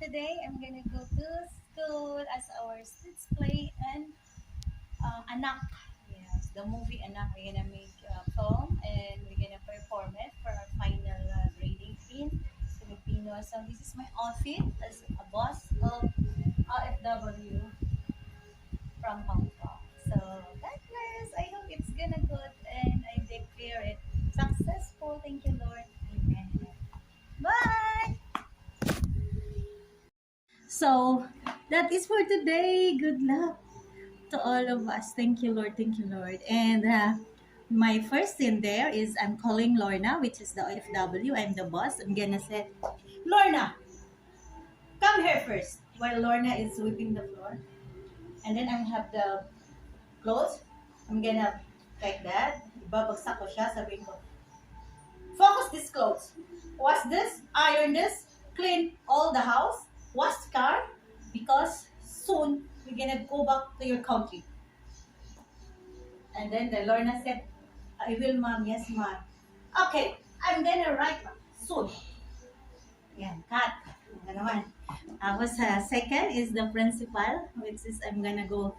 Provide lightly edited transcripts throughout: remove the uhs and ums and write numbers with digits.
today I'm gonna go to school as our Stitch play and Anak. Yes, the movie Anak. We're gonna make a film and we're gonna perform it for our final grading in Filipino. So this is my outfit as a boss of OFW from Hong Kong. So God bless. I hope it's gonna good and I declare it successful. Thank you, Lord. Amen. Bye. So that is for today. Good luck to all of us. Thank you, Lord. Thank you, Lord. And my first scene there is I'm calling Lorna, which is the OFW. I'm the boss. I'm gonna say, Lorna, come here first. While Lorna is sweeping the floor, and then I have the clothes. I'm gonna like that. Babagsak ko siya. Sabihin ko, focus this clothes. Wash this, iron this, clean all the house, wash car, because soon we're gonna go back to your country. And then the Lorna said, I will, ma'am. Yes, ma'am. Okay, I'm gonna write soon. Yan, cut. Ano naman. Second is the principal, which is I'm gonna go,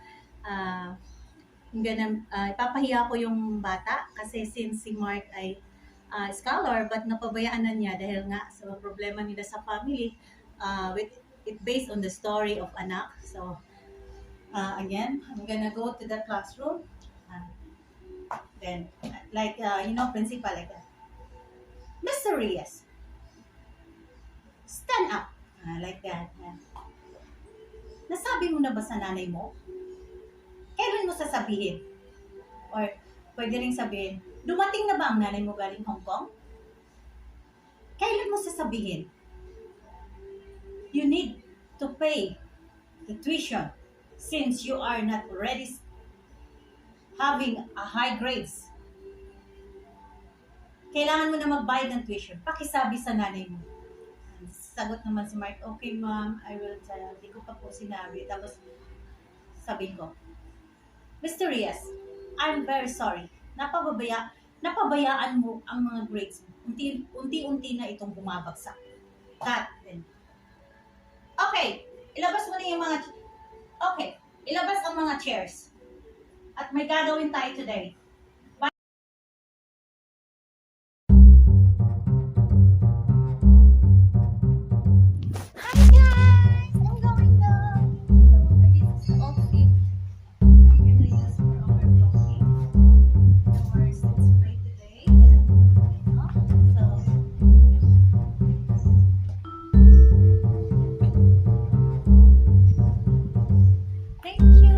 ipapahiya ko yung bata kasi since si Mark ay scholar but napabayaan na niya dahil nga sa problema nila sa family with it based on the story of Anak. So again, I'm gonna go to the classroom. Then, principal like that. Mr. Reyes, stand up. Like that. Nasabi mo na ba sa nanay mo? Kailan mo sasabihin? Or pwede rin sabihin, dumating na ba ang nanay mo galing Hong Kong? Kailan mo sasabihin? You need to pay the tuition since you are not already having a high grades. Kailangan mo na magbayad ng tuition. Pakisabi sa nanay mo. Sagot naman si Mark, okay ma'am, I will tell. Hindi ko pa po sinabi. Tapos sabi ko, Mr. Reyes, I'm very sorry. Napabayaan mo ang mga grades mo. Unti-unti na itong bumabagsak. Okay, ilabas mo na yung mga... Okay, ilabas ang mga chairs. At may gagawin tayo today. Hi guys! I'm going down. So this is the outfit I'm gonna use for our vlogging. Our Stitch play today. Thank you.